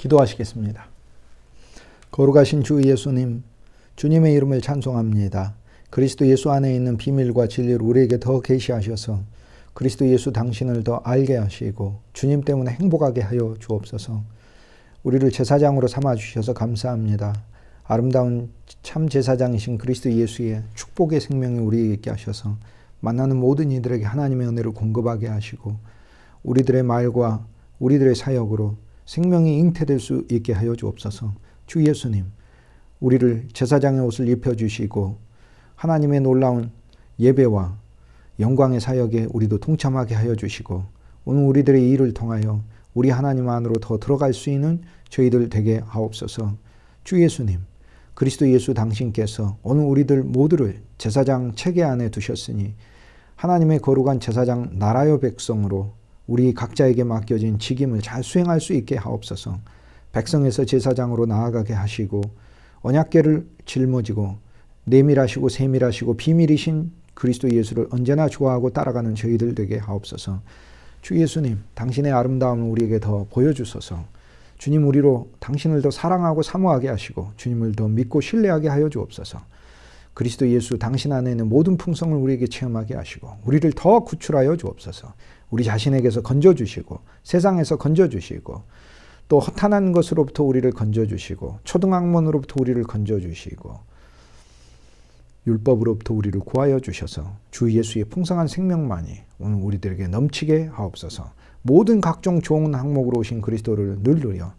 기도하시겠습니다. 거룩하신 주 예수님, 주님의 이름을 찬송합니다. 그리스도 예수 안에 있는 비밀과 진리를 우리에게 더 계시하셔서 그리스도 예수 당신을 더 알게 하시고 주님 때문에 행복하게 하여 주옵소서. 우리를 제사장으로 삼아주셔서 감사합니다. 아름다운 참 제사장이신 그리스도 예수의 축복의 생명이 우리에게 있게 하셔서 만나는 모든 이들에게 하나님의 은혜를 공급하게 하시고 우리들의 말과 우리들의 사역으로 생명이 잉태될 수 있게 하여 주옵소서. 주 예수님, 우리를 제사장의 옷을 입혀주시고 하나님의 놀라운 예배와 영광의 사역에 우리도 동참하게 하여 주시고 오늘 우리들의 이 일을 통하여 우리 하나님 안으로 더 들어갈 수 있는 저희들 되게 하옵소서. 주 예수님, 그리스도 예수 당신께서 오늘 우리들 모두를 제사장 체계 안에 두셨으니 하나님의 거룩한 제사장 나라의 백성으로 우리 각자에게 맡겨진 직임을 잘 수행할 수 있게 하옵소서. 백성에서 제사장으로 나아가게 하시고 언약궤를 짊어지고 내밀하시고 세밀하시고 비밀이신 그리스도 예수를 언제나 좋아하고 따라가는 저희들 되게 하옵소서. 주 예수님, 당신의 아름다움을 우리에게 더 보여주소서. 주님, 우리로 당신을 더 사랑하고 사모하게 하시고 주님을 더 믿고 신뢰하게 하여 주옵소서. 그리스도 예수 당신 안에 있는 모든 풍성을 우리에게 체험하게 하시고 우리를 더 구출하여 주옵소서. 우리 자신에게서 건져주시고 세상에서 건져주시고 또 허탄한 것으로부터 우리를 건져주시고 초등학문으로부터 우리를 건져주시고 율법으로부터 우리를 구하여 주셔서 주 예수의 풍성한 생명만이 오늘 우리들에게 넘치게 하옵소서. 모든 각종 좋은 항목으로 오신 그리스도를 늘 누려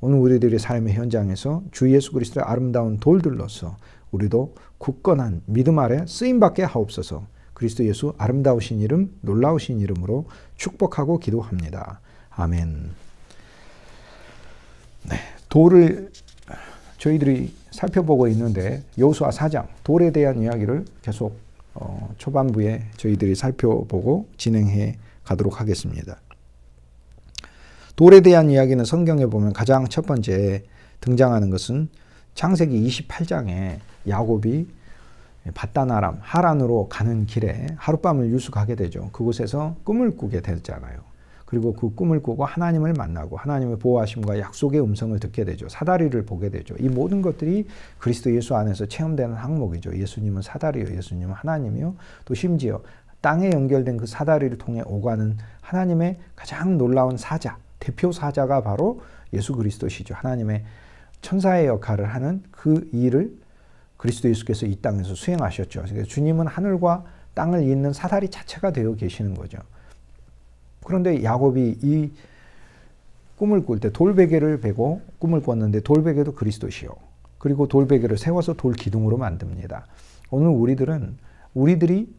오늘 우리들의 삶의 현장에서 주 예수 그리스도의 아름다운 돌들로서 우리도 굳건한 믿음 아래 쓰임받게 하옵소서. 그리스도 예수 아름다우신 이름, 놀라우신 이름으로 축복하고 기도합니다. 아멘. 네, 돌을 저희들이 살펴보고 있는데 여호수아 4장 돌에 대한 이야기를 계속 초반부에 저희들이 살펴보고 진행해 가도록 하겠습니다. 돌에 대한 이야기는 성경에 보면 가장 첫 번째 등장하는 것은 창세기 28장에 야곱이 밧단 아람 하란으로 가는 길에 하룻밤을 유숙하게 되죠. 그곳에서 꿈을 꾸게 되잖아요. 그리고 그 꿈을 꾸고 하나님을 만나고 하나님의 보호하심과 약속의 음성을 듣게 되죠. 사다리를 보게 되죠. 이 모든 것들이 그리스도 예수 안에서 체험되는 항목이죠. 예수님은 사다리요, 예수님은 하나님이요. 또 심지어 땅에 연결된 그 사다리를 통해 오가는 하나님의 가장 놀라운 사자, 대표 사자가 바로 예수 그리스도시죠. 하나님의 천사의 역할을 하는 그 일을 그리스도 예수께서 이 땅에서 수행하셨죠. 그래서 주님은 하늘과 땅을 잇는 사다리 자체가 되어 계시는 거죠. 그런데 야곱이 이 꿈을 꿀 때 돌베개를 베고 꿈을 꿨는데 돌베개도 그리스도시요. 그리고 돌베개를 세워서 돌기둥으로 만듭니다. 오늘 우리들은 우리들이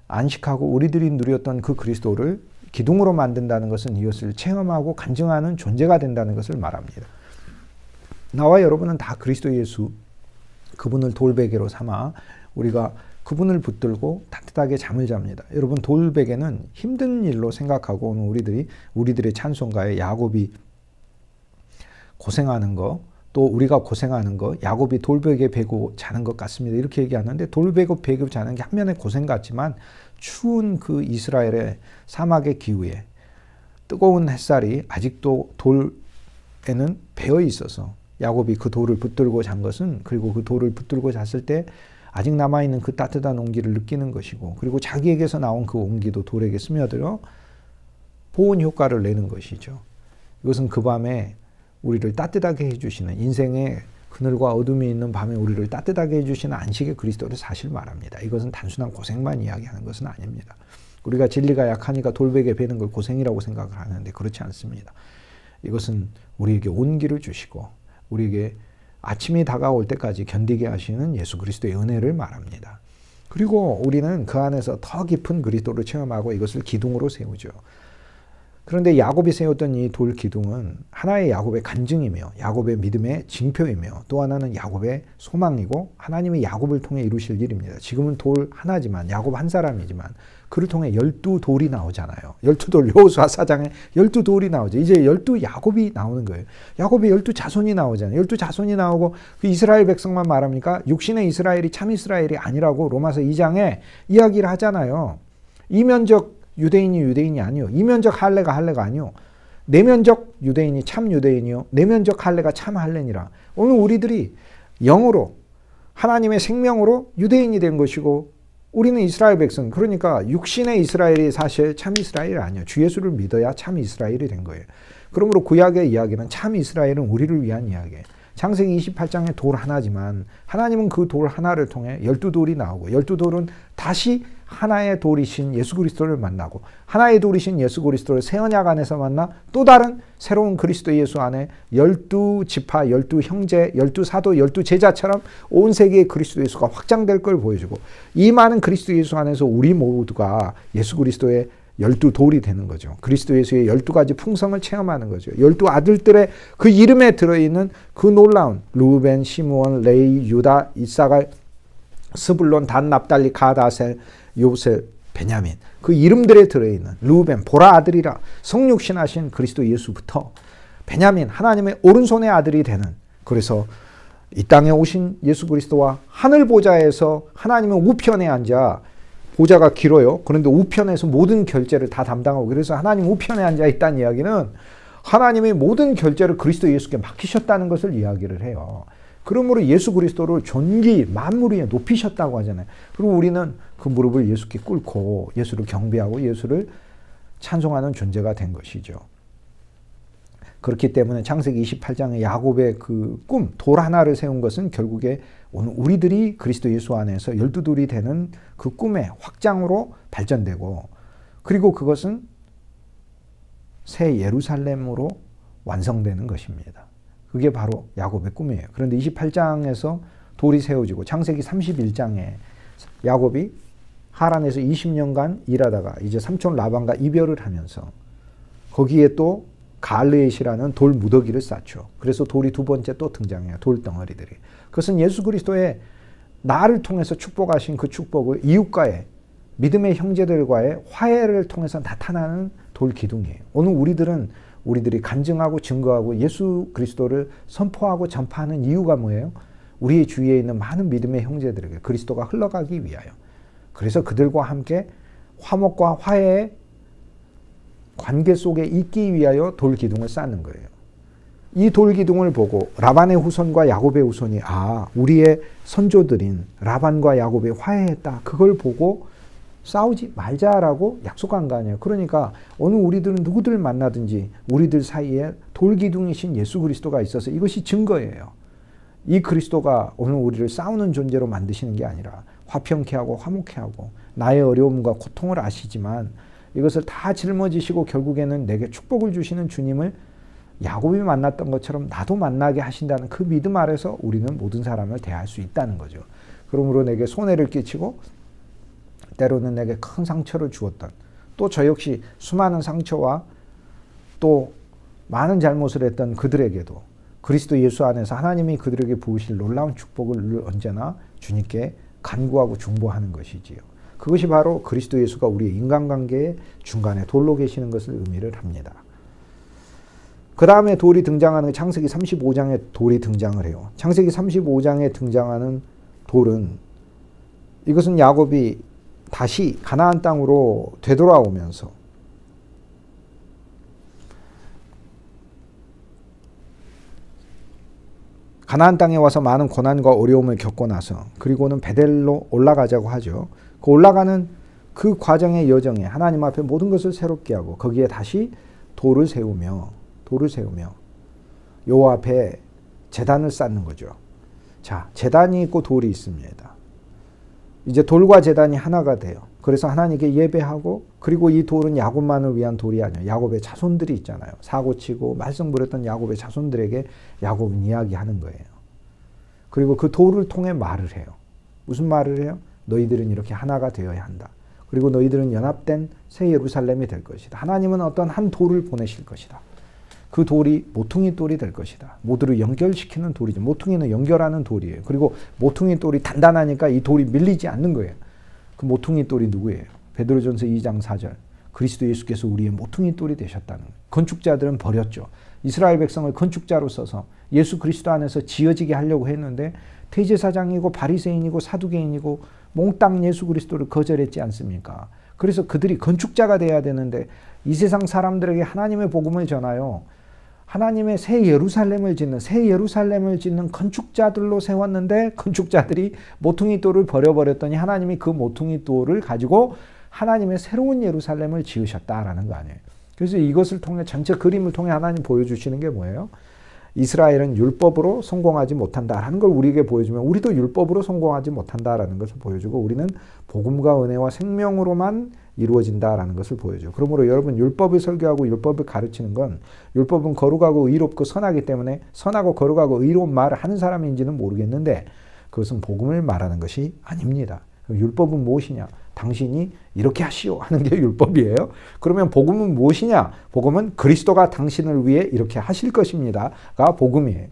안식하고 우리들이 누렸던 그 그리스도를 기둥으로 만든다는 것은 이것을 체험하고 간증하는 존재가 된다는 것을 말합니다. 나와 여러분은 다 그리스도 예수 그분을 돌베개로 삼아 우리가 그분을 붙들고 따뜻하게 잠을 잡니다. 여러분, 돌베개는 힘든 일로 생각하고 오늘 우리들의 찬송가에 야곱이 고생하는 거, 또 우리가 고생하는 거, 야곱이 돌베개 베고 자는 것 같습니다. 이렇게 얘기하는데 돌베개 베고 자는 게 한면에 고생 같지만 추운 그 이스라엘의 사막의 기후에 뜨거운 햇살이 아직도 돌에는 배어 있어서 야곱이 그 돌을 붙들고 잔 것은, 그리고 그 돌을 붙들고 잤을 때 아직 남아있는 그 따뜻한 온기를 느끼는 것이고, 그리고 자기에게서 나온 그 온기도 돌에게 스며들어 보온 효과를 내는 것이죠. 이것은 그 밤에 우리를 따뜻하게 해주시는, 인생의 그늘과 어둠이 있는 밤에 우리를 따뜻하게 해주시는 안식의 그리스도를 사실 말합니다. 이것은 단순한 고생만 이야기하는 것은 아닙니다. 우리가 진리가 약하니까 돌베개 베는 걸 고생이라고 생각을 하는데 그렇지 않습니다. 이것은 우리에게 온기를 주시고 우리에게 아침이 다가올 때까지 견디게 하시는 예수 그리스도의 은혜를 말합니다. 그리고 우리는 그 안에서 더 깊은 그리스도를 체험하고 이것을 기둥으로 세우죠. 그런데 야곱이 세웠던 이 돌 기둥은 하나의 야곱의 간증이며 야곱의 믿음의 징표이며 또 하나는 야곱의 소망이고 하나님이 야곱을 통해 이루실 일입니다. 지금은 돌 하나지만 야곱 한 사람이지만 그를 통해 12돌이 나오잖아요. 12돌, 여호수아 4장에 12돌이 나오죠. 이제 12 야곱이 나오는 거예요. 야곱의 12자손이 나오잖아요. 12자손이 나오고 그 이스라엘 백성만 말합니까? 육신의 이스라엘이 참 이스라엘이 아니라고 로마서 2장에 이야기를 하잖아요. 이면적 유대인이 유대인이 아니요. 이면적 할례가 할례가 아니요. 내면적 유대인이 참 유대인이요 내면적 할례가 참 할례니라. 오늘 우리들이 영으로 하나님의 생명으로 유대인이 된 것이고 우리는 이스라엘 백성, 그러니까 육신의 이스라엘이 사실 참 이스라엘이 아니에요. 주 예수를 믿어야 참 이스라엘이 된 거예요. 그러므로 구약의 이야기는 참 이스라엘은 우리를 위한 이야기예요. 창세기 28장에 돌 하나지만 하나님은 그 돌 하나를 통해 12돌이 나오고 12돌은 다시 하나의 돌이신 예수 그리스도를 만나고 하나의 돌이신 예수 그리스도를 새 언약 안에서 만나 또 다른 새로운 그리스도 예수 안에 12지파, 12형제, 12사도, 12제자처럼 온 세계의 그리스도 예수가 확장될 걸 보여주고 이 많은 그리스도 예수 안에서 우리 모두가 예수 그리스도의 12돌이 되는 거죠. 그리스도 예수의 12가지 풍성을 체험하는 거죠. 12아들들의 그 이름에 들어있는 그 놀라운 루벤, 시므온, 레위, 유다, 이사갈, 스불론, 단, 납달리, 갓, 아셀, 요셉, 베냐민 그 이름들에 들어있는 루벤, 보라 아들이라 성육신하신 그리스도 예수부터 베냐민, 하나님의 오른손의 아들이 되는, 그래서 이 땅에 오신 예수 그리스도와 하늘 보좌에서 하나님의 우편에 앉아, 보좌가 길어요. 그런데 우편에서 모든 결제를 다 담당하고, 그래서 하나님 우편에 앉아 있다는 이야기는 하나님의 모든 결제를 그리스도 예수께 맡기셨다는 것을 이야기를 해요. 그러므로 예수 그리스도를 존귀 만물 위에 높이셨다고 하잖아요. 그리고 우리는 그 무릎을 예수께 꿇고 예수를 경배하고 예수를 찬송하는 존재가 된 것이죠. 그렇기 때문에 창세기 28장의 야곱의 그 꿈, 돌 하나를 세운 것은 결국에 오늘 우리들이 그리스도 예수 안에서 12돌이 되는 그 꿈의 확장으로 발전되고, 그리고 그것은 새 예루살렘으로 완성되는 것입니다. 그게 바로 야곱의 꿈이에요. 그런데 28장에서 돌이 세워지고 창세기 31장에 야곱이 하란에서 20년간 일하다가 이제 삼촌 라반과 이별을 하면서 거기에 또 갈르엣이라는 돌 무더기를 쌓죠. 그래서 돌이 두 번째 또 등장해요. 돌 덩어리들이. 그것은 예수 그리스도의 나를 통해서 축복하신 그 축복을 이웃과의 믿음의 형제들과의 화해를 통해서 나타나는 돌 기둥이에요. 오늘 우리들이 간증하고 증거하고 예수 그리스도를 선포하고 전파하는 이유가 뭐예요? 우리의 주위에 있는 많은 믿음의 형제들에게 그리스도가 흘러가기 위하여. 그래서 그들과 함께 화목과 화해의 관계 속에 있기 위하여 돌 기둥을 쌓는 거예요. 이 돌 기둥을 보고 라반의 후손과 야곱의 후손이 우리의 선조들인 라반과 야곱이 화해했다. 그걸 보고 싸우지 말자라고 약속한 거 아니에요. 그러니까 오늘 우리들은 누구들 만나든지 우리들 사이에 돌 기둥이신 예수 그리스도가 있어서 이것이 증거예요. 이 그리스도가 오늘 우리를 싸우는 존재로 만드시는 게 아니라 화평케 하고 화목케 하고 나의 어려움과 고통을 아시지만 이것을 다 짊어지시고 결국에는 내게 축복을 주시는 주님을 야곱이 만났던 것처럼 나도 만나게 하신다는 그 믿음 아래서 우리는 모든 사람을 대할 수 있다는 거죠. 그러므로 내게 손해를 끼치고 때로는 내게 큰 상처를 주었던, 또 저 역시 수많은 상처와 또 많은 잘못을 했던 그들에게도 그리스도 예수 안에서 하나님이 그들에게 부으실 놀라운 축복을 언제나 주님께 간구하고 중보하는 것이지요. 그것이 바로 그리스도 예수가 우리의 인간관계의 중간에 돌로 계시는 것을 의미를 합니다. 그 다음에 돌이 등장하는 창세기 35장에 돌이 등장을 해요. 창세기 35장에 등장하는 돌은, 이것은 야곱이 다시 가나안 땅으로 되돌아오면서 가나안 땅에 와서 많은 고난과 어려움을 겪고 나서 그리고는 베델로 올라가자고 하죠. 그 올라가는 그 과정의 여정에 하나님 앞에 모든 것을 새롭게 하고 거기에 다시 돌을 세우며 여호와 앞에 제단을 쌓는 거죠. 자, 제단이 있고 돌이 있습니다. 이제 돌과 제단이 하나가 돼요. 그래서 하나님께 예배하고, 그리고 이 돌은 야곱만을 위한 돌이 아니에요. 야곱의 자손들이 있잖아요. 사고치고 말썽 부렸던 야곱의 자손들에게 야곱은 이야기하는 거예요. 그리고 그 돌을 통해 말을 해요. 무슨 말을 해요? 너희들은 이렇게 하나가 되어야 한다. 그리고 너희들은 연합된 새 예루살렘이 될 것이다. 하나님은 어떤 한 돌을 보내실 것이다. 그 돌이 모퉁이 돌이 될 것이다. 모두를 연결시키는 돌이죠. 모퉁이는 연결하는 돌이에요. 그리고 모퉁이 돌이 단단하니까 이 돌이 밀리지 않는 거예요. 그 모퉁이 돌이 누구예요? 베드로전서 2장 4절. 그리스도 예수께서 우리의 모퉁이 돌이 되셨다는 거예요. 건축자들은 버렸죠. 이스라엘 백성을 건축자로 써서 예수 그리스도 안에서 지어지게 하려고 했는데 대제사장이고 바리새인이고 사두개인이고 몽땅 예수 그리스도를 거절했지 않습니까? 그래서 그들이 건축자가 돼야 되는데 이 세상 사람들에게 하나님의 복음을 전하여 하나님의 새 예루살렘을 짓는 건축자들로 세웠는데 건축자들이 모퉁이 돌을 버려버렸더니 하나님이 그 모퉁이 돌을 가지고 하나님의 새로운 예루살렘을 지으셨다라는 거 아니에요. 그래서 이것을 통해 전체 그림을 통해 하나님 보여주시는 게 뭐예요? 이스라엘은 율법으로 성공하지 못한다라는 걸 우리에게 보여주면 우리도 율법으로 성공하지 못한다라는 것을 보여주고 우리는 복음과 은혜와 생명으로만 이루어진다라는 것을 보여줘요. 그러므로 여러분 율법을 설교하고 율법을 가르치는 건 율법은 거룩하고 의롭고 선하기 때문에 선하고 거룩하고 의로운 말을 하는 사람인지는 모르겠는데 그것은 복음을 말하는 것이 아닙니다. 율법은 무엇이냐? 당신이 이렇게 하시오 하는 게 율법이에요. 그러면 복음은 무엇이냐? 복음은 그리스도가 당신을 위해 이렇게 하실 것입니다가 복음이에요.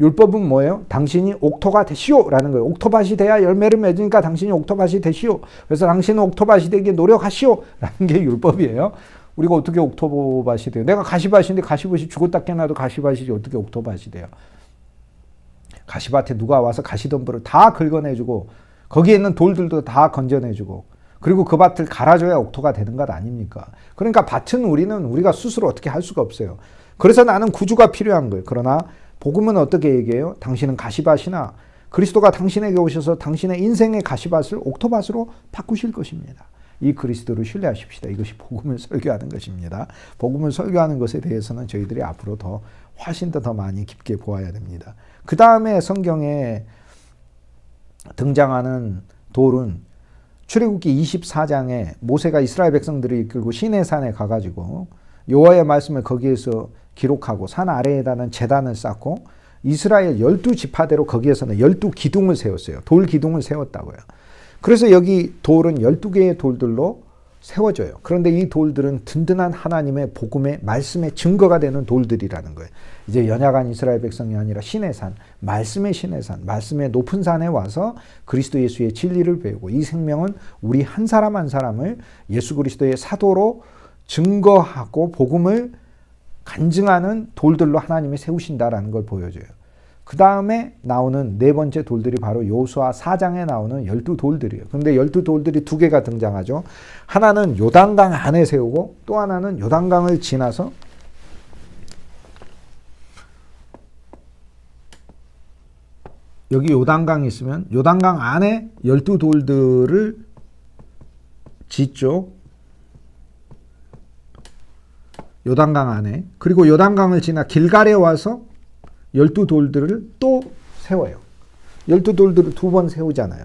율법은 뭐예요? 당신이 옥토가 되시오라는 거예요. 옥토밭이 돼야 열매를 맺으니까 당신이 옥토밭이 되시오. 그래서 당신은 옥토밭이 되게 노력하시오라는 게 율법이에요. 우리가 어떻게 옥토밭이 돼요? 내가 가시밭인데 가시밭이 죽었다 깨나도 가시밭이지 어떻게 옥토밭이 돼요? 가시밭에 누가 와서 가시덤불을 다 긁어내주고 거기에 있는 돌들도 다 건져내주고 그리고 그 밭을 갈아줘야 옥토가 되는 것 아닙니까? 그러니까 밭은 우리가 스스로 어떻게 할 수가 없어요. 그래서 나는 구주가 필요한 거예요. 그러나 복음은 어떻게 얘기해요? 당신은 가시밭이나 그리스도가 당신에게 오셔서 당신의 인생의 가시밭을 옥토밭으로 바꾸실 것입니다. 이 그리스도를 신뢰하십시다. 이것이 복음을 설교하는 것입니다. 복음을 설교하는 것에 대해서는 저희들이 앞으로 더 훨씬 더 많이 깊게 보아야 됩니다. 그 다음에 성경에 등장하는 돌은 출애굽기 24장에 모세가 이스라엘 백성들을 이끌고 시내산에 가가지고 여호와의 말씀을 거기에서 기록하고 산 아래에다는 제단을 쌓고 이스라엘 12지파대로 거기에서는 12기둥을 세웠어요. 돌 기둥을 세웠다고요. 그래서 여기 돌은 12개의 돌들로 세워져요. 그런데 이 돌들은 든든한 하나님의 복음의 말씀의 증거가 되는 돌들이라는 거예요. 이제 연약한 이스라엘 백성이 아니라 신의 산, 말씀의 신의 산, 말씀의 높은 산에 와서 그리스도 예수의 진리를 배우고 이 생명은 우리 한 사람 한 사람을 예수 그리스도의 사도로 증거하고 복음을 간증하는 돌들로 하나님이 세우신다라는 걸 보여줘요. 그 다음에 나오는 네 번째 돌들이 바로 여호수아 4장에 나오는 12돌들이에요. 그런데 12돌들이 두 개가 등장하죠. 하나는 요단강 안에 세우고 또 하나는 요단강을 지나서 여기 요단강이 있으면 요단강 안에 12돌들을 짓죠. 요단강 안에. 그리고 요단강을 지나 길갈에 와서 12돌들을 또 세워요. 12돌들을 두 번 세우잖아요.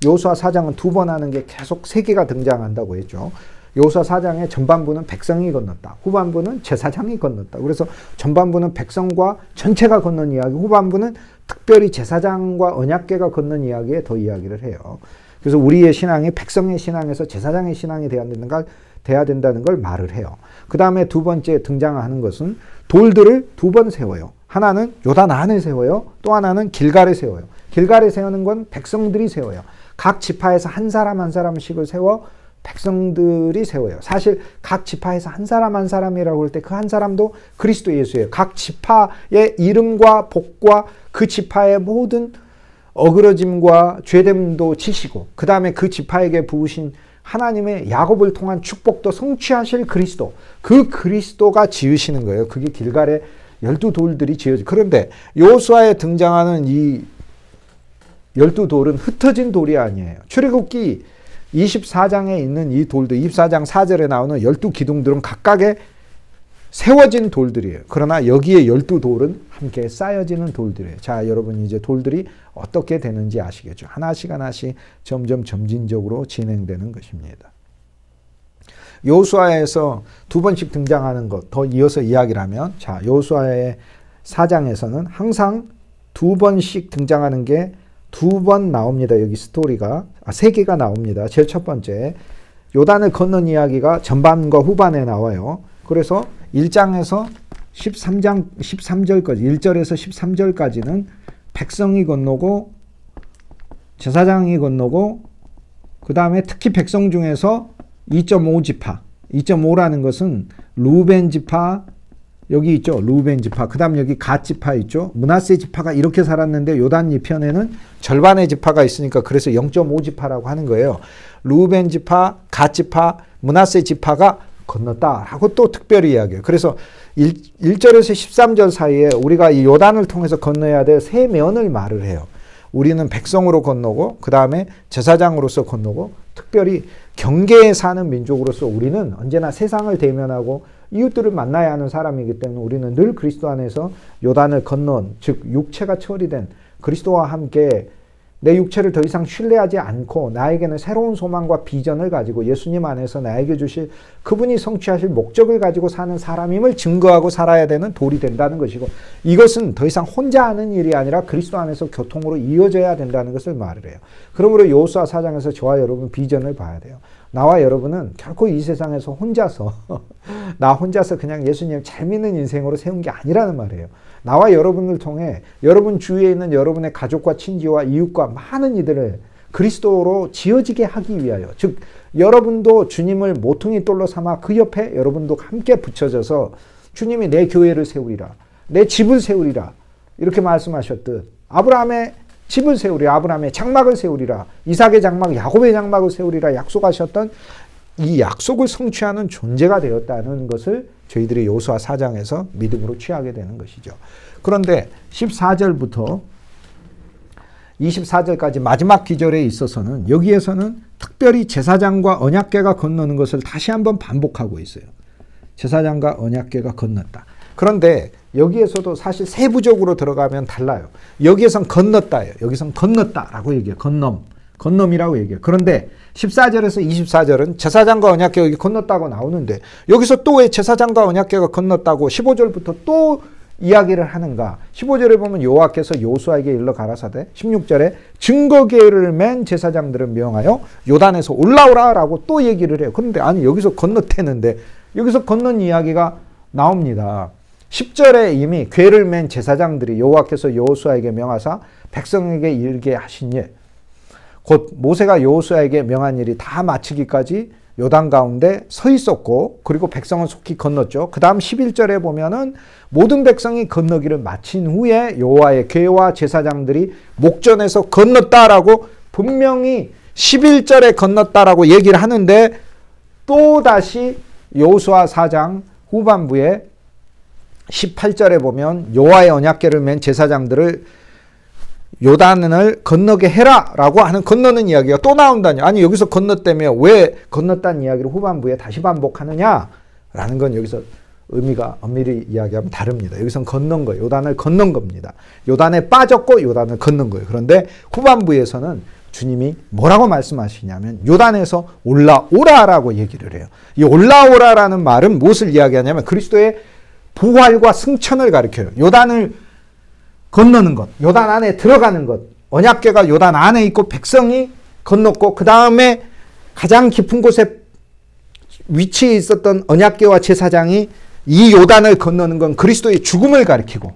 여호수아 4장은 두 번 하는 게 계속 세 개가 등장한다고 했죠. 여호수아 4장의 전반부는 백성이 건넜다. 후반부는 제사장이 건넜다. 그래서 전반부는 백성과 전체가 건넌 이야기, 후반부는 특별히 제사장과 언약궤가 건넌 이야기에 더 이야기를 해요. 그래서 우리의 신앙이 백성의 신앙에서 제사장의 신앙이 돼야 된다는 걸 말을 해요. 그 다음에 두 번째 등장하는 것은 돌들을 두 번 세워요. 하나는 요단 안에 세워요. 또 하나는 길갈에 세워요. 길갈에 세우는 건 백성들이 세워요. 각 지파에서 한 사람 한 사람씩을 세워 백성들이 세워요. 사실 각 지파에서 한 사람 한 사람이라고 할 때 그 한 사람도 그리스도 예수예요. 각 지파의 이름과 복과 그 지파의 모든 어그러짐과 죄됨도 지시고 그 다음에 그 지파에게 부으신 하나님의 야곱을 통한 축복도 성취하실 그리스도, 그 그리스도가 지으시는 거예요. 그게 길갈의 12돌들이 지어져. 그런데 여호수아에 등장하는 이 12돌은 흩어진 돌이 아니에요. 출애굽기 24장에 있는 이 돌들, 24장 4절에 나오는 12기둥들은 각각의 세워진 돌들이에요. 그러나 여기에 12돌은 함께 쌓여지는 돌들이에요. 자, 여러분 이제 돌들이 어떻게 되는지 아시겠죠? 하나씩 하나씩 점점 점진적으로 진행되는 것입니다. 여호수아에서 두 번씩 등장하는 것 더 이어서 이야기를 하면, 자, 여호수아의 4장에서는 항상 두 번씩 등장하는 게 두 번 나옵니다. 여기 스토리가 세 개가 나옵니다. 제일 첫 번째 요단을 건넌 이야기가 전반과 후반에 나와요. 그래서 1장에서 13절까지 1절에서 13절까지는 백성이 건너고 제사장이 건너고 그 다음에 특히 백성 중에서 2.5지파 2.5라는 것은 루벤 지파, 여기 있죠. 루벤 지파. 그 다음 여기 갓 지파 있죠. 므낫세 지파가 이렇게 살았는데 요단 이편에는 절반의 지파가 있으니까 그래서 0.5 지파라고 하는 거예요. 루벤 지파, 갓 지파, 므낫세 지파가 건넜다라고 또 특별히 이야기해요. 그래서 1절에서 13절 사이에 우리가 이 요단을 통해서 건너야 될 세 면을 말을 해요. 우리는 백성으로 건너고 그 다음에 제사장으로서 건너고 특별히 경계에 사는 민족으로서 우리는 언제나 세상을 대면하고 이웃들을 만나야 하는 사람이기 때문에 우리는 늘 그리스도 안에서 요단을 건넌, 즉 육체가 처리된 그리스도와 함께 내 육체를 더 이상 신뢰하지 않고 나에게는 새로운 소망과 비전을 가지고 예수님 안에서 나에게 주실 그분이 성취하실 목적을 가지고 사는 사람임을 증거하고 살아야 되는 돌이 된다는 것이고, 이것은 더 이상 혼자 하는 일이 아니라 그리스도 안에서 교통으로 이어져야 된다는 것을 말을 해요. 그러므로 여호수아 4장에서 저와 여러분 비전을 봐야 돼요. 나와 여러분은 결코 이 세상에서 혼자서 나 혼자서 그냥 예수님 잘 믿는 인생으로 세운 게 아니라는 말이에요. 나와 여러분을 통해 여러분 주위에 있는 여러분의 가족과 친지와 이웃과 많은 이들을 그리스도로 지어지게 하기 위하여, 즉 여러분도 주님을 모퉁이 돌로 삼아 그 옆에 여러분도 함께 붙여져서 주님이 내 교회를 세우리라, 내 집을 세우리라 이렇게 말씀하셨듯 아브라함의 집을 세우리라, 아브라함의 장막을 세우리라, 이삭의 장막, 야곱의 장막을 세우리라 약속하셨던 이 약속을 성취하는 존재가 되었다는 것을 저희들이 여호수아 4장에서 믿음으로 취하게 되는 것이죠. 그런데 14절부터 24절까지 마지막 기절에 있어서는 여기에서는 특별히 제사장과 언약궤가 건너는 것을 다시 한번 반복하고 있어요. 제사장과 언약궤가 건넜다. 그런데 여기에서도 사실 세부적으로 들어가면 달라요. 여기에선 건넜다예요. 여기선 건넜다라고 얘기해요. 건넘이라고 얘기해요. 그런데 14절에서 24절은 제사장과 언약궤가 여기 건넜다고 나오는데 여기서 또 왜 제사장과 언약궤가 건넜다고 15절부터 또 이야기를 하는가? 15절에 보면 여호와께서 여호수아에게 일러 가라사대, 16절에 증거궤를 맨 제사장들을 명하여 요단에서 올라오라라고 또 얘기를 해요. 그런데 아니 여기서 건넜대는데 여기서 건넌 이야기가 나옵니다. 10절에 이미 궤를 맨 제사장들이 여호와께서 여호수아에게 명하사 백성에게 이르게 하신 일, 곧 모세가 여호수아에게 명한 일이 다 마치기까지 요단 가운데 서 있었고, 그리고 백성은 속히 건넜죠. 그 다음 11절에 보면은 모든 백성이 건너기를 마친 후에 여호와의 궤와 제사장들이 목전에서 건넜다라고 분명히 11절에 건넜다라고 얘기를 하는데, 또 다시 여호수아 4장 후반부에 18절에 보면 여호와의 언약궤를 맨 제사장들을 요단을 건너게 해라 라고 하는 건너는 이야기가 또 나온다니. 아니 여기서 건넜다며 왜 건넜다는 이야기를 후반부에 다시 반복하느냐 라는 건 여기서 의미가 엄밀히 이야기하면 다릅니다. 여기선 건넌 거예요. 요단을 건넌 겁니다. 요단에 빠졌고 요단을 건넌 거예요. 그런데 후반부에서는 주님이 뭐라고 말씀하시냐면 요단에서 올라오라라고 얘기를 해요. 이 올라오라라는 말은 무엇을 이야기하냐면 그리스도의 부활과 승천을 가리켜요. 요단을 건너는 것, 요단 안에 들어가는 것, 언약궤가 요단 안에 있고 백성이 건넜고 그 다음에 가장 깊은 곳에 위치해 있었던 언약궤와 제사장이 이 요단을 건너는 건 그리스도의 죽음을 가리키고,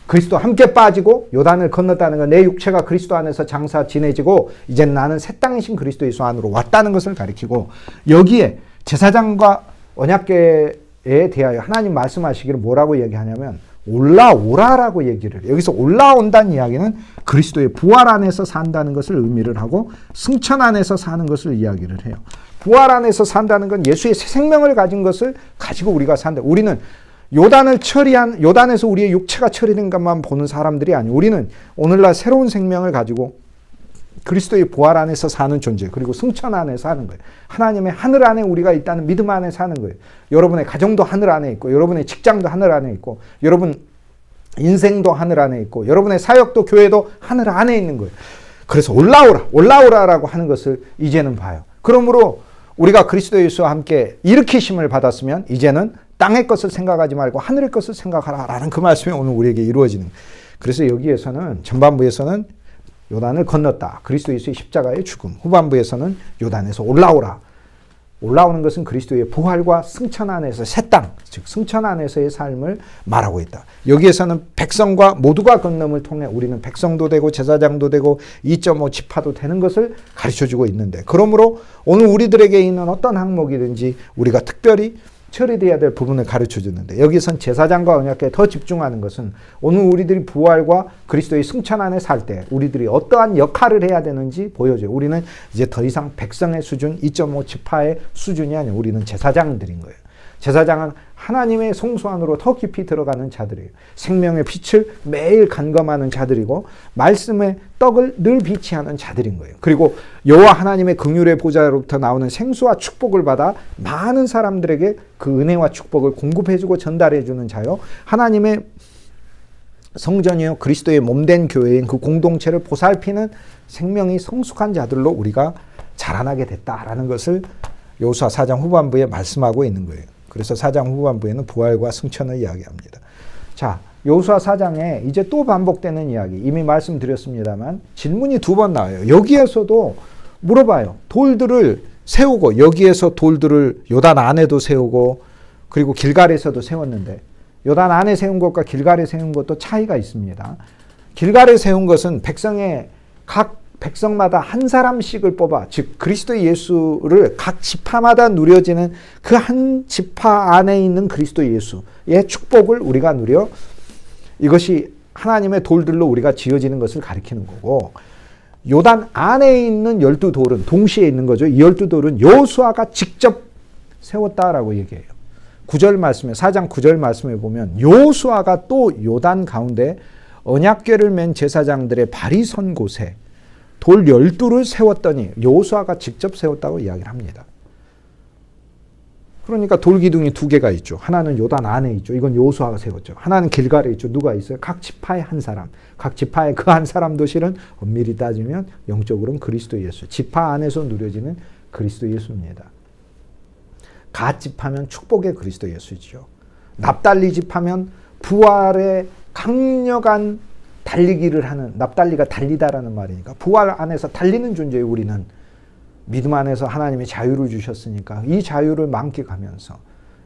그리스도 함께 빠지고 요단을 건넜다는 건 내 육체가 그리스도 안에서 장사 지내지고 이제 나는 새 땅이신 그리스도 예수 안으로 왔다는 것을 가리키고, 여기에 제사장과 언약궤에 대하여 하나님 말씀하시기를 뭐라고 얘기하냐면 올라오라라고 얘기를 해요. 여기서 올라온다는 이야기는 그리스도의 부활 안에서 산다는 것을 의미를 하고 승천 안에서 사는 것을 이야기를 해요. 부활 안에서 산다는 건 예수의 새 생명을 가진 것을 가지고 우리가 산다. 우리는 요단에서 우리의 육체가 처리된 것만 보는 사람들이 아니고 우리는 오늘날 새로운 생명을 가지고 그리스도의 부활 안에서 사는 존재, 그리고 승천 안에 사는 거예요. 하나님의 하늘 안에 우리가 있다는 믿음 안에 사는 거예요. 여러분의 가정도 하늘 안에 있고, 여러분의 직장도 하늘 안에 있고, 여러분 인생도 하늘 안에 있고, 여러분의 사역도 교회도 하늘 안에 있는 거예요. 그래서 올라오라라고 하는 것을 이제는 봐요. 그러므로 우리가 그리스도 예수와 함께 일으키심을 받았으면 이제는 땅의 것을 생각하지 말고 하늘의 것을 생각하라라는 그 말씀이 오늘 우리에게 이루어지는. 그래서 여기에서는 전반부에서는 요단을 건넜다. 그리스도 예수의 십자가의 죽음. 후반부에서는 요단에서 올라오라. 올라오는 것은 그리스도의 부활과 승천 안에서 새 땅, 즉 승천 안에서의 삶을 말하고 있다. 여기에서는 백성과 모두가 건nom을 통해 우리는 백성도 되고 제사장도 되고 2.5 지파도 되는 것을 가르쳐주고 있는데, 그러므로 오늘 우리들에게 있는 어떤 항목이든지 우리가 특별히 처리돼야 될 부분을 가르쳐 주는데 여기선 제사장과 언약궤에 더 집중하는 것은 오늘 우리들이 부활과 그리스도의 승천 안에 살 때 우리들이 어떠한 역할을 해야 되는지 보여줘요. 우리는 이제 더 이상 백성의 수준, 2.5 지파의 수준이 아니에요. 우리는 제사장들인 거예요. 제사장은 하나님의 성소 안으로 더 깊이 들어가는 자들이에요. 생명의 빛을 매일 간검하는 자들이고 말씀의 떡을 늘 비치하는 자들인 거예요. 그리고 여호와 하나님의 긍휼의 보좌로부터 나오는 생수와 축복을 받아 많은 사람들에게 그 은혜와 축복을 공급해주고 전달해주는 자요. 하나님의 성전이요 그리스도의 몸된 교회인 그 공동체를 보살피는 생명이 성숙한 자들로 우리가 자라나게 됐다라는 것을 여호수아 4장 후반부에 말씀하고 있는 거예요. 그래서 4장 후반부에는 부활과 승천을 이야기합니다. 자, 여호수아 4장에 이제 또 반복되는 이야기. 이미 말씀드렸습니다만 질문이 2번 나와요. 여기에서도 물어봐요. 돌들을 세우고 여기에서 돌들을 요단 안에도 세우고 그리고 길갈에서도 세웠는데 요단 안에 세운 것과 길갈에 세운 것도 차이가 있습니다. 길갈에 세운 것은 각 백성마다 한 사람씩을 뽑아 즉 그리스도 예수를 각 지파마다 누려지는 그 한 지파 안에 있는 그리스도 예수의 축복을 우리가 누려 이것이 하나님의 돌들로 우리가 지어지는 것을 가리키는 거고 요단 안에 있는 12돌은 동시에 있는 거죠. 이 12돌은 여호수아가 직접 세웠다라고 얘기해요. 9절 말씀에 4장 9절 말씀에 보면 여호수아가 또 요단 가운데 언약궤를 맨 제사장들의 발이 선 곳에 돌 12를 세웠더니 여호수아가 직접 세웠다고 이야기를 합니다. 그러니까 돌 기둥이 2개가 있죠. 하나는 요단 안에 있죠. 이건 여호수아가 세웠죠. 하나는 길갈에 있죠. 누가 있어요? 각 지파의 한 사람. 각 지파의 그 한 사람도 실은 엄밀히 따지면 영적으로는 그리스도 예수. 지파 안에서 누려지는 그리스도 예수입니다. 갓 집하면 축복의 그리스도 예수죠. 납달리 집하면 부활의 강력한 달리기를 하는 납달리가 달리다라는 말이니까 부활 안에서 달리는 존재예요. 우리는 믿음 안에서 하나님이 자유를 주셨으니까 이 자유를 만끽하면서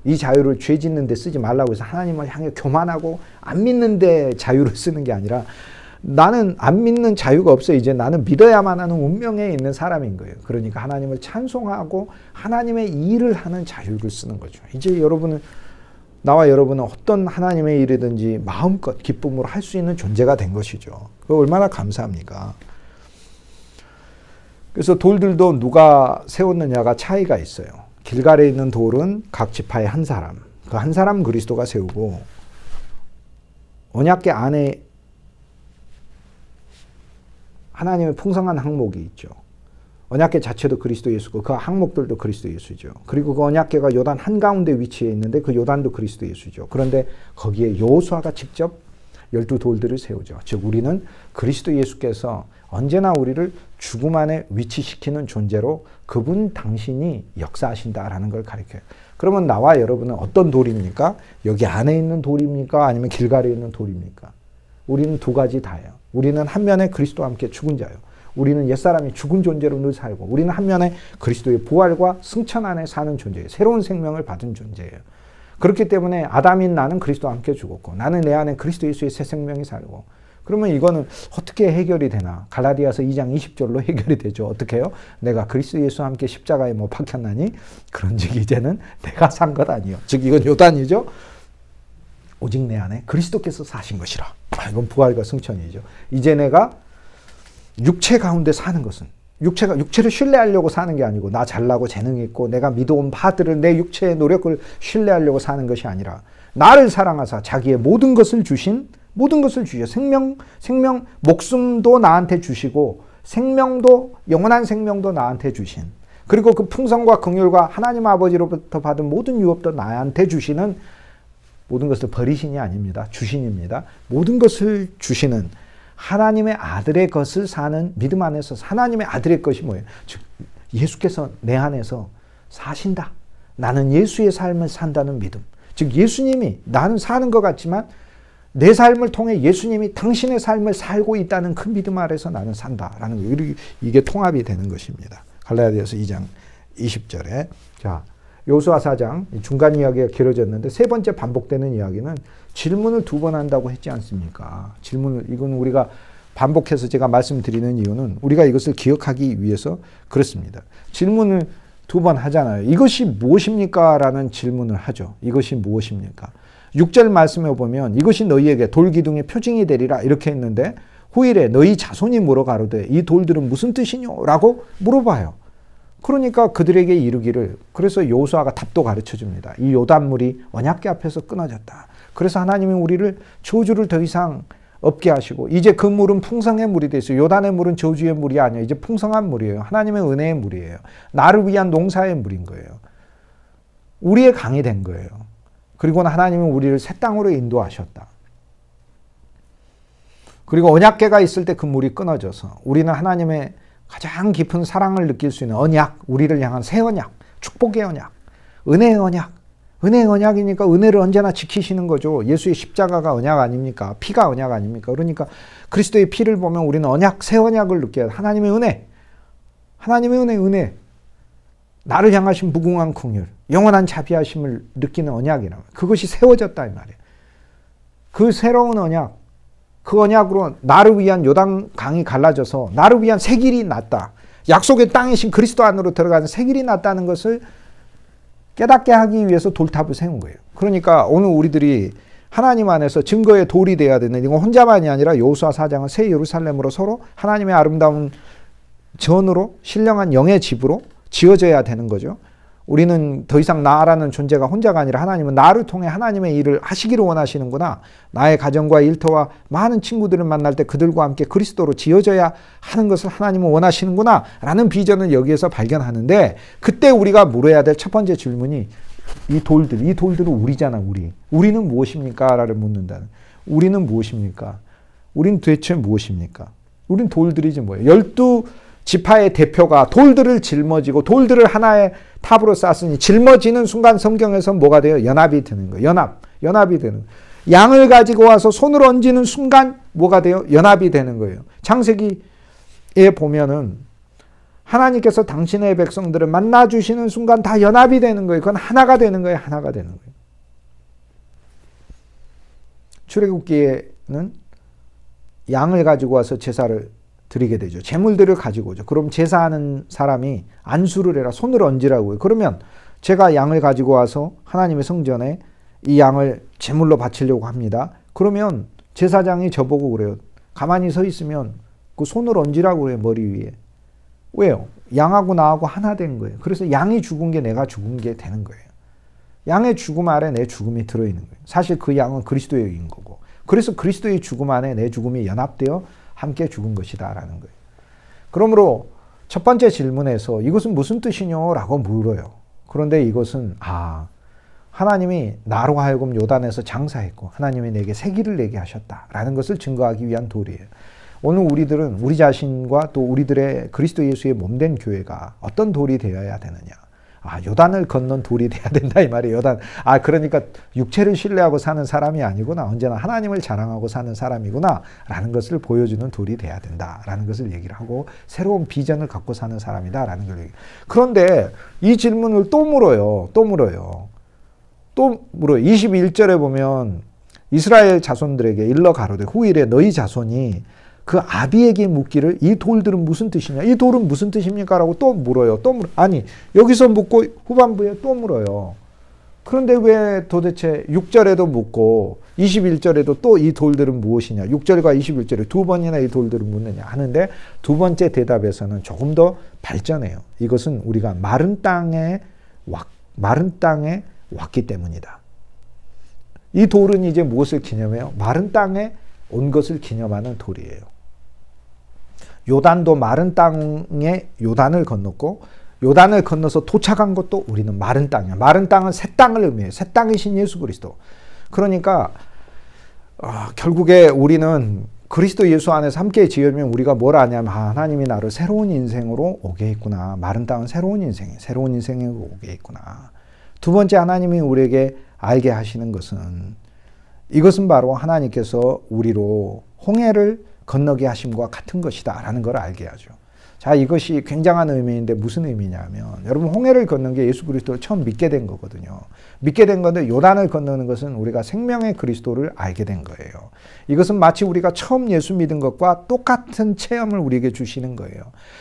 이 자유를 죄 짓는 데 쓰지 말라고 해서 하나님을 향해 교만하고 안 믿는 데 자유를 쓰는 게 아니라 나는 안 믿는 자유가 없어. 이제 나는 믿어야만 하는 운명에 있는 사람인 거예요. 그러니까 하나님을 찬송하고 하나님의 일을 하는 자유를 쓰는 거죠. 이제 여러분은 나와 여러분은 어떤 하나님의 일이든지 마음껏 기쁨으로 할 수 있는 존재가 된 것이죠. 그거 얼마나 감사합니까? 그래서 돌들도 누가 세웠느냐가 차이가 있어요. 길갈에 있는 돌은 각 지파의 한 사람, 그 한 사람 그리스도가 세우고 언약궤 안에 하나님의 풍성한 항목이 있죠. 언약궤 자체도 그리스도 예수고 그 항목들도 그리스도 예수죠. 그리고 그 언약궤가 요단 한가운데 위치해 있는데 그 요단도 그리스도 예수죠. 그런데 거기에 여호수아가 직접 12돌들을 세우죠. 즉 우리는 그리스도 예수께서 언제나 우리를 죽음 안에 위치시키는 존재로 그분 당신이 역사하신다라는 걸 가르쳐요. 그러면 나와 여러분은 어떤 돌입니까? 여기 안에 있는 돌입니까? 아니면 길갈에 있는 돌입니까? 우리는 2가지 다예요. 우리는 한 면에 그리스도와 함께 죽은 자예요. 우리는 옛사람이 죽은 존재로 늘 살고 우리는 한 면에 그리스도의 부활과 승천 안에 사는 존재예요. 새로운 생명을 받은 존재예요. 그렇기 때문에 아담인 나는 그리스도와 함께 죽었고 나는 내 안에 그리스도 예수의 새 생명이 살고 그러면 이거는 어떻게 해결이 되나? 갈라디아서 2장 20절로 해결이 되죠. 어떻게 해요? 내가 그리스도 예수와 함께 십자가에 못 박혔나니 그런즉 이제는 내가 산 것 아니요. 즉 이건 요단이죠. 오직 내 안에 그리스도께서 사신 것이라. 이건 부활과 승천이죠. 이제 내가 육체 가운데 사는 것은 육체를 신뢰하려고 사는 게 아니고 나 잘나고 재능 있고 내가 믿어온 바들을 내 육체의 노력을 신뢰하려고 사는 것이 아니라 나를 사랑하사 자기의 모든 것을 주셔 생명 목숨도 나한테 주시고 생명도 영원한 생명도 나한테 주신 그리고 그 풍성과 긍휼과 하나님 아버지로부터 받은 모든 유업도 나한테 주시는 모든 것을 버리신이 아닙니다. 주신입니다. 모든 것을 주시는 하나님의 아들의 것을 사는 믿음 안에서 하나님의 아들의 것이 뭐예요? 즉 예수께서 내 안에서 사신다. 나는 예수의 삶을 산다는 믿음. 즉 예수님이 나는 사는 것 같지만 내 삶을 통해 예수님이 당신의 삶을 살고 있다는 그 믿음 아래서 나는 산다라는 거예요. 이게 통합이 되는 것입니다. 갈라디아서 2장 20절에 자 여호수아 4장 중간 이야기가 길어졌는데 세 번째 반복되는 이야기는 질문을 2번 한다고 했지 않습니까? 이건 우리가 반복해서 제가 말씀드리는 이유는 우리가 이것을 기억하기 위해서 그렇습니다. 질문을 두 번 하잖아요. 이것이 무엇입니까? 라는 질문을 하죠. 이것이 무엇입니까? 6절 말씀에 보면 이것이 너희에게 돌기둥의 표징이 되리라 이렇게 했는데 후일에 너희 자손이 물어가로되 이 돌들은 무슨 뜻이뇨? 라고 물어봐요. 그러니까 그들에게 이르기를, 그래서 여호수아가 답도 가르쳐 줍니다. 이 요단물이 언약궤 앞에서 끊어졌다. 그래서 하나님이 우리를 저주를 더 이상 없게 하시고 이제 그 물은 풍성의 물이 됐어요. 요단의 물은 저주의 물이 아니에요. 이제 풍성한 물이에요. 하나님의 은혜의 물이에요. 나를 위한 농사의 물인 거예요. 우리의 강이 된 거예요. 그리고는 하나님은 우리를 새 땅으로 인도하셨다. 그리고 언약궤가 있을 때 그 물이 끊어져서 우리는 하나님의 가장 깊은 사랑을 느낄 수 있는 언약, 우리를 향한 새 언약, 축복의 언약, 은혜의 언약. 은혜의 언약이니까 은혜를 언제나 지키시는 거죠. 예수의 십자가가 언약 아닙니까? 피가 언약 아닙니까? 그러니까 그리스도의 피를 보면 우리는 언약, 새 언약을 느껴야 돼. 하나님의 은혜, 하나님의 은혜. 나를 향하신 무궁한 긍휼, 영원한 자비하심을 느끼는 언약이란 말이에요. 그것이 세워졌다 이 말이에요. 그 새로운 언약, 그 언약으로 나를 위한 요단 강이 갈라져서 나를 위한 새 길이 났다. 약속의 땅이신 그리스도 안으로 들어가는 새 길이 났다는 것을 깨닫게 하기 위해서 돌탑을 세운 거예요. 그러니까 오늘 우리들이 하나님 안에서 증거의 돌이 되어야 되는, 이건 혼자만이 아니라 여호수아 4장은 새 예루살렘으로 서로 하나님의 아름다운 전으로 신령한 영의 집으로 지어져야 되는 거죠. 우리는 더 이상 나라는 존재가 혼자가 아니라 하나님은 나를 통해 하나님의 일을 하시기를 원하시는구나. 나의 가정과 일터와 많은 친구들을 만날 때 그들과 함께 그리스도로 지어져야 하는 것을 하나님은 원하시는구나 라는 비전을 여기에서 발견하는데, 그때 우리가 물어야 될 첫 번째 질문이 이 돌들은 우리잖아. 우리는 무엇입니까? 라를 묻는다는. 우리는 무엇입니까? 우린 대체 무엇입니까? 우린 돌들이지 뭐예요. 12지파의 대표가 돌들을 짊어지고 돌들을 하나의 탑으로 쌓았으니 짊어지는 순간 성경에서 뭐가 돼요? 연합이 되는 거예요. 연합이 되는 거예요. 양을 가지고 와서 손을 얹는 순간 뭐가 돼요? 연합이 되는 거예요. 창세기에 보면은 하나님께서 당신의 백성들을 만나주시는 순간 다 연합이 되는 거예요. 그건 하나가 되는 거예요. 하나가 되는 거예요. 출애굽기에는 양을 가지고 와서 제사를 드리게 되죠. 제물들을 가지고 오죠. 그럼 제사하는 사람이 안수를 해라. 손을 얹으라고요. 그러면 제가 양을 가지고 와서 하나님의 성전에 이 양을 제물로 바치려고 합니다. 그러면 제사장이 저보고 그래요. 가만히 서 있으면 그 손을 얹으라고 그래요. 머리 위에. 왜요? 양하고 나하고 하나 된 거예요. 그래서 양이 죽은 게 내가 죽은 게 되는 거예요. 양의 죽음 아래 내 죽음이 들어있는 거예요. 사실 그 양은 그리스도의 인 거고. 그래서 그리스도의 죽음 안에 내 죽음이 연합되어 함께 죽은 것이다 라는 거예요. 그러므로 첫 번째 질문에서 이것은 무슨 뜻이뇨? 라고 물어요. 그런데 이것은 하나님이 나로 하여금 요단에서 장사했고 하나님이 내게 새 길을 내게 하셨다라는 것을 증거하기 위한 돌이에요. 오늘 우리들은 우리 자신과 또 우리들의 그리스도 예수의 몸된 교회가 어떤 돌이 되어야 되느냐. 요단을 건넌 돌이 돼야 된다 이 말이에요. 요단. 그러니까 육체를 신뢰하고 사는 사람이 아니구나. 언제나 하나님을 자랑하고 사는 사람이구나 라는 것을 보여주는 돌이 돼야 된다라는 것을 얘기를 하고 새로운 비전을 갖고 사는 사람이다 라는 걸 얘기해요. 그런데 이 질문을 또 물어요. 21절에 보면 이스라엘 자손들에게 일러 가로되 후일에 너희 자손이 그 아비에게 묻기를 이 돌들은 무슨 뜻이냐? 이 돌은 무슨 뜻입니까? 라고 또 물어요. 아니, 여기서 묻고 후반부에 또 물어요. 그런데 왜 도대체 6절에도 묻고 21절에도 또 이 돌들은 무엇이냐? 6절과 21절에 두 번이나 이 돌들을 묻느냐 하는데 두 번째 대답에서는 조금 더 발전해요. 이것은 우리가 마른 땅에 왔기 때문이다. 이 돌은 이제 무엇을 기념해요? 마른 땅에 온 것을 기념하는 돌이에요. 요단도 마른 땅에 요단을 건넜고 요단을 건너서 도착한 것도 우리는 마른 땅이야. 마른 땅은 새 땅을 의미해요. 새 땅이신 예수 그리스도. 그러니까 결국에 우리는 그리스도 예수 안에서 함께 지으면 우리가 뭘 아냐면 하나님이 나를 새로운 인생으로 오게 했구나. 마른 땅은 새로운 인생으로 오게 했구나. 두 번째 하나님이 우리에게 알게 하시는 것은 이것은 바로 하나님께서 우리로 홍해를 건너게 하심과 같은 것이다 라는 걸 알게 하죠. 자, 이것이 굉장한 의미인데 무슨 의미냐면 여러분 홍해를 걷는 게 예수 그리스도를 처음 믿게 된 거거든요. 믿게 된 건데 요단을 건너는 것은 우리가 생명의 그리스도를 알게 된 거예요. 이것은 마치 우리가 처음 예수 믿은 것과 똑같은 체험을 우리에게 주시는 거예요.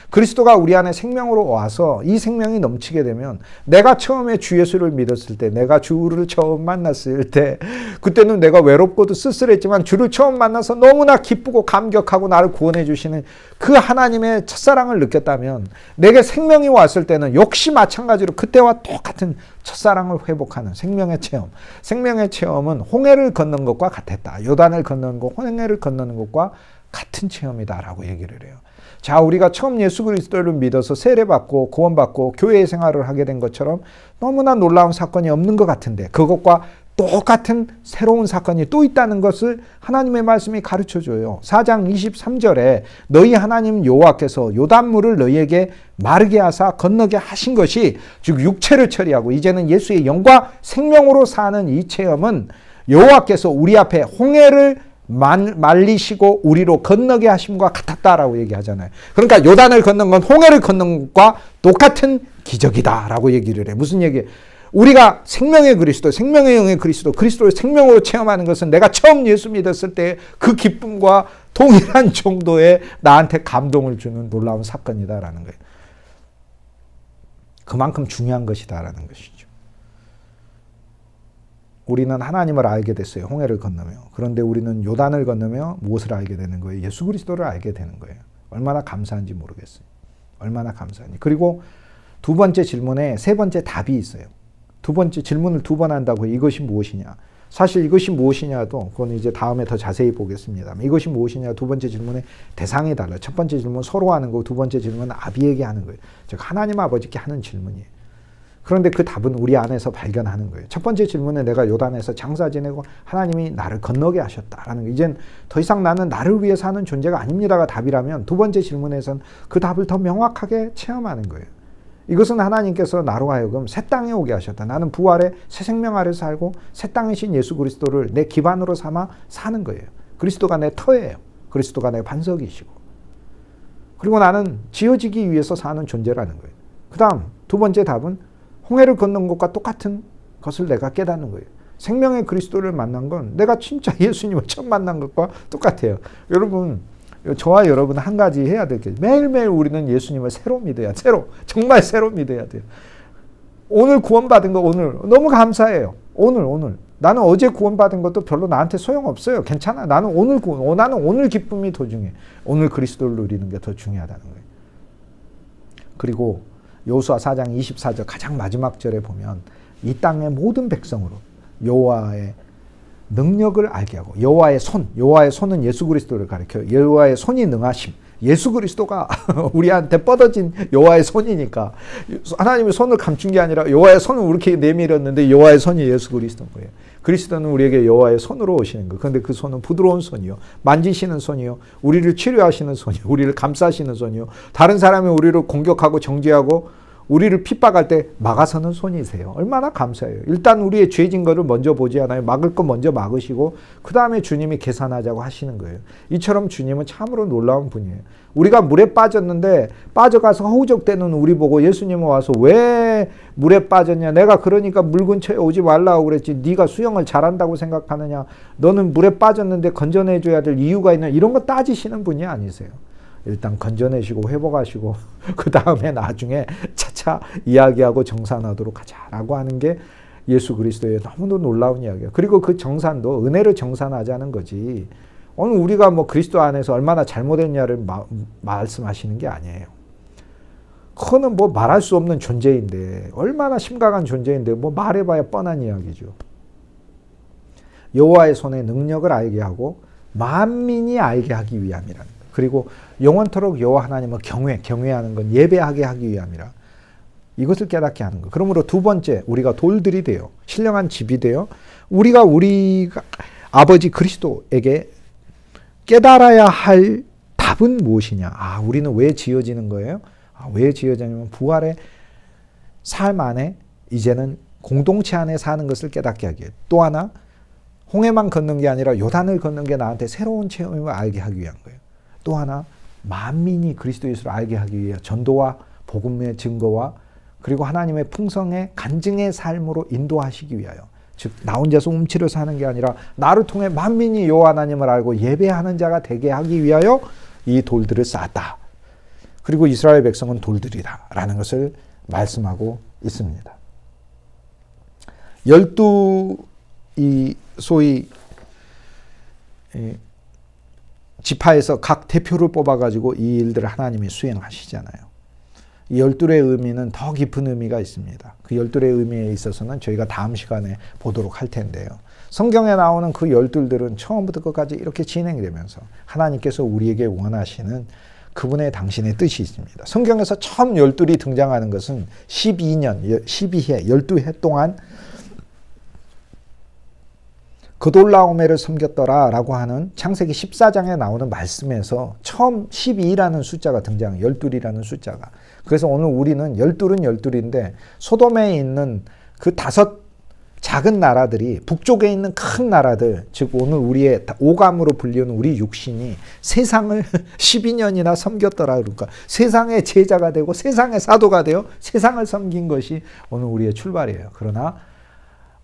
그리스도가 우리 안에 생명으로 와서 이 생명이 넘치게 되면 내가 처음에 주 예수를 믿었을 때 내가 주를 처음 만났을 때 그때는 내가 외롭고도 쓸쓸했지만 주를 처음 만나서 너무나 기쁘고 감격하고 나를 구원해 주시는 그 하나님의 첫사랑을 느꼈다면 내게 생명이 왔을 때는 역시 마찬가지로 그때와 똑같은 첫사랑을 회복하는 생명의 체험. 생명의 체험은 홍해를 걷는 것과 같았다. 요단을 건너는 것, 홍해를 건너는 것과 같은 체험이다라고 얘기를 해요. 자, 우리가 처음 예수 그리스도를 믿어서 세례받고 구원받고 교회 생활을 하게 된 것처럼 너무나 놀라운 사건이 없는 것 같은데 그것과 똑같은 새로운 사건이 또 있다는 것을 하나님의 말씀이 가르쳐줘요. 4장 23절에 너희 하나님 여호와께서 요단물을 너희에게 마르게 하사 건너게 하신 것이 즉 육체를 처리하고 이제는 예수의 영과 생명으로 사는 이 체험은 여호와께서 우리 앞에 홍해를 말리시고 우리로 건너게 하심과 같았다라고 얘기하잖아요. 그러니까 요단을 건넌 건 홍해를 건넌 것과 똑같은 기적이다라고 얘기를 해. 무슨 얘기예요? 우리가 생명의 그리스도, 생명의 영의 그리스도, 그리스도를 생명으로 체험하는 것은 내가 처음 예수 믿었을 때 그 기쁨과 동일한 정도의 나한테 감동을 주는 놀라운 사건이다라는 거예요. 그만큼 중요한 것이다라는 것이죠. 우리는 하나님을 알게 됐어요. 홍해를 건너며. 그런데 우리는 요단을 건너며 무엇을 알게 되는 거예요? 예수 그리스도를 알게 되는 거예요. 얼마나 감사한지 모르겠어요. 얼마나 감사한지. 그리고 두 번째 질문에 세 번째 답이 있어요. 두 번째 질문을 두 번 한다고 이것이 무엇이냐. 사실 이것이 무엇이냐도 그건 이제 다음에 더 자세히 보겠습니다. 이것이 무엇이냐 두 번째 질문의 대상이 달라요. 첫 번째 질문 서로 하는 거고 두 번째 질문은 아비에게 하는 거예요. 즉 하나님 아버지께 하는 질문이에요. 그런데 그 답은 우리 안에서 발견하는 거예요. 첫 번째 질문에 내가 요단에서 장사 지내고 하나님이 나를 건너게 하셨다라는 거. 이젠 더 이상 나는 나를 위해 사는 존재가 아닙니다가 답이라면 두 번째 질문에선 그 답을 더 명확하게 체험하는 거예요. 이것은 하나님께서 나로 하여금 새 땅에 오게 하셨다. 나는 부활의 새 생명 아래 살고 새 땅이신 예수 그리스도를 내 기반으로 삼아 사는 거예요. 그리스도가 내 터예요. 그리스도가 내 반석이시고. 그리고 나는 지어지기 위해서 사는 존재라는 거예요. 그 다음 두 번째 답은 홍해를 건넌 것과 똑같은 것을 내가 깨닫는 거예요. 생명의 그리스도를 만난 건 내가 진짜 예수님을 처음 만난 것과 똑같아요. 여러분 저와 여러분 한 가지 해야 될 게 매일매일 우리는 예수님을 새로 믿어야 정말 새로 믿어야 돼요. 오늘 구원받은 거 오늘 너무 감사해요. 오늘 나는 어제 구원받은 것도 별로 나한테 소용없어요. 괜찮아. 나는 오늘 기쁨이 더 중요해. 오늘 그리스도를 누리는 게 더 중요하다는 거예요. 그리고 여호수아 4장 24절 가장 마지막 절에 보면 이 땅의 모든 백성으로 여호와의 능력을 알게 하고 여호와의 손은 예수 그리스도를 가리켜요. 여호와의 손이 능하심. 예수 그리스도가 우리한테 뻗어진 여호와의 손이니까 하나님의 손을 감춘 게 아니라 여호와의 손을 이렇게 내밀었는데 여호와의 손이 예수 그리스도인 거예요. 그리스도는 우리에게 여호와의 손으로 오시는 거예요. 그런데 그 손은 부드러운 손이요. 만지시는 손이요. 우리를 치료하시는 손이요. 우리를 감싸시는 손이요. 다른 사람이 우리를 공격하고 정죄하고 우리를 핍박할 때 막아서는 손이세요. 얼마나 감사해요. 일단 우리의 죄진 거를 먼저 보지 않아요. 막을 거 먼저 막으시고 그 다음에 주님이 계산하자고 하시는 거예요. 이처럼 주님은 참으로 놀라운 분이에요. 우리가 물에 빠졌는데 빠져가서 허우적대는 우리 보고 예수님은 와서 왜 물에 빠졌냐. 내가 그러니까 물 근처에 오지 말라고 그랬지. 네가 수영을 잘한다고 생각하느냐. 너는 물에 빠졌는데 건져내줘야 될 이유가 있냐. 이런 거 따지시는 분이 아니세요. 일단 건져내시고 회복하시고 그 다음에 나중에 차차 이야기하고 정산하도록 하자라고 하는 게 예수 그리스도의 너무도 놀라운 이야기예요. 그리고 그 정산도 은혜를 정산하자는 거지 오늘 우리가 뭐 그리스도 안에서 얼마나 잘못했냐를 말씀하시는 게 아니에요. 그거는 뭐 말할 수 없는 존재인데 얼마나 심각한 존재인데 뭐 말해봐야 뻔한 이야기죠. 여호와의 손의 능력을 알게 하고 만민이 알게 하기 위함이라는 거예요. 그리고 영원토록 여호와 하나님을 경외하는 건 예배하게 하기 위함이라. 이것을 깨닫게 하는 거. 그러므로 두 번째 우리가 돌들이 되어 신령한 집이 되어 우리가 아버지 그리스도에게 깨달아야 할 답은 무엇이냐. 우리는 왜 지어지는 거예요? 왜 지어지냐면 부활의 삶 안에 이제는 공동체 안에 사는 것을 깨닫게 하기 위해. 또 하나 홍해만 걷는 게 아니라 요단을 걷는 게 나한테 새로운 체험을 알게 하기 위한 거예요. 또 하나 만민이 그리스도 예수를 알게 하기 위해 전도와 복음의 증거와 그리고 하나님의 풍성의 간증의 삶으로 인도하시기 위하여, 즉 나 혼자서 움츠려 사는 게 아니라 나를 통해 만민이 여호와 하나님을 알고 예배하는 자가 되게 하기 위하여 이 돌들을 쌓았다. 그리고 이스라엘 백성은 돌들이다 라는 것을 말씀하고 있습니다. 12 소위 지파에서 각 대표를 뽑아가지고 이 일들을 하나님이 수행하시잖아요. 이 12의 의미는 더 깊은 의미가 있습니다. 그 12의 의미에 있어서는 저희가 다음 시간에 보도록 할 텐데요. 성경에 나오는 그 12들은 처음부터 끝까지 이렇게 진행되면서 하나님께서 우리에게 원하시는 그분의 당신의 뜻이 있습니다. 성경에서 처음 12이 등장하는 것은 12년, 12해, 12해 동안 그돌라오메를 섬겼더라 라고 하는 창세기 14장에 나오는 말씀에서 처음 12라는 숫자가 등장해요. 12이라는 숫자가. 그래서 오늘 우리는 12은 12인데 소돔에 있는 그 5 작은 나라들이 북쪽에 있는 큰 나라들, 즉 오늘 우리의 오감으로 불리는 우리 육신이 세상을 12년이나 섬겼더라. 그러니까 세상의 제자가 되고 세상의 사도가 되어 세상을 섬긴 것이 오늘 우리의 출발이에요. 그러나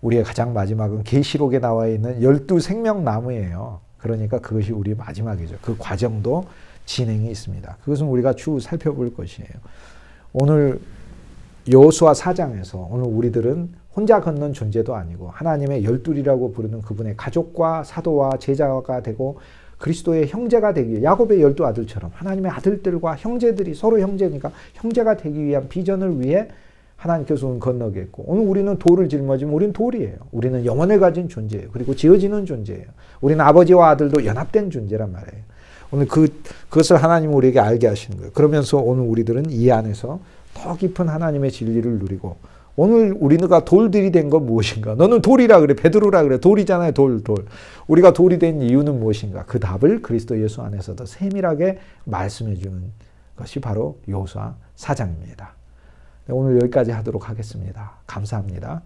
우리의 가장 마지막은 계시록에 나와 있는 12 생명나무예요. 그러니까 그것이 우리 마지막이죠. 그 과정도 진행이 있습니다. 그것은 우리가 추후 살펴볼 것이에요. 오늘 여호수아 4장에서 오늘 우리들은 혼자 걷는 존재도 아니고 하나님의 12이라고 부르는 그분의 가족과 사도와 제자가 되고 그리스도의 형제가 되기 위해 야곱의 12아들처럼 하나님의 아들들과 형제들이 서로 형제니까 형제가 되기 위한 비전을 위해 하나님께서 오늘 건너겠고, 오늘 우리는 돌을 짊어지면 우리는 돌이에요. 우리는 영혼을 가진 존재예요. 그리고 지어지는 존재예요. 우리는 아버지와 아들도 연합된 존재란 말이에요. 오늘 그것을 하나님은 우리에게 알게 하시는 거예요. 그러면서 오늘 우리들은 이 안에서 더 깊은 하나님의 진리를 누리고, 오늘 우리가 돌들이 된 건 무엇인가? 너는 돌이라 그래. 베드로라 그래. 돌이잖아요. 돌. 우리가 돌이 된 이유는 무엇인가? 그 답을 그리스도 예수 안에서도 세밀하게 말씀해 주는 것이 바로 여호수아 4장입니다. 오늘 여기까지 하도록 하겠습니다. 감사합니다.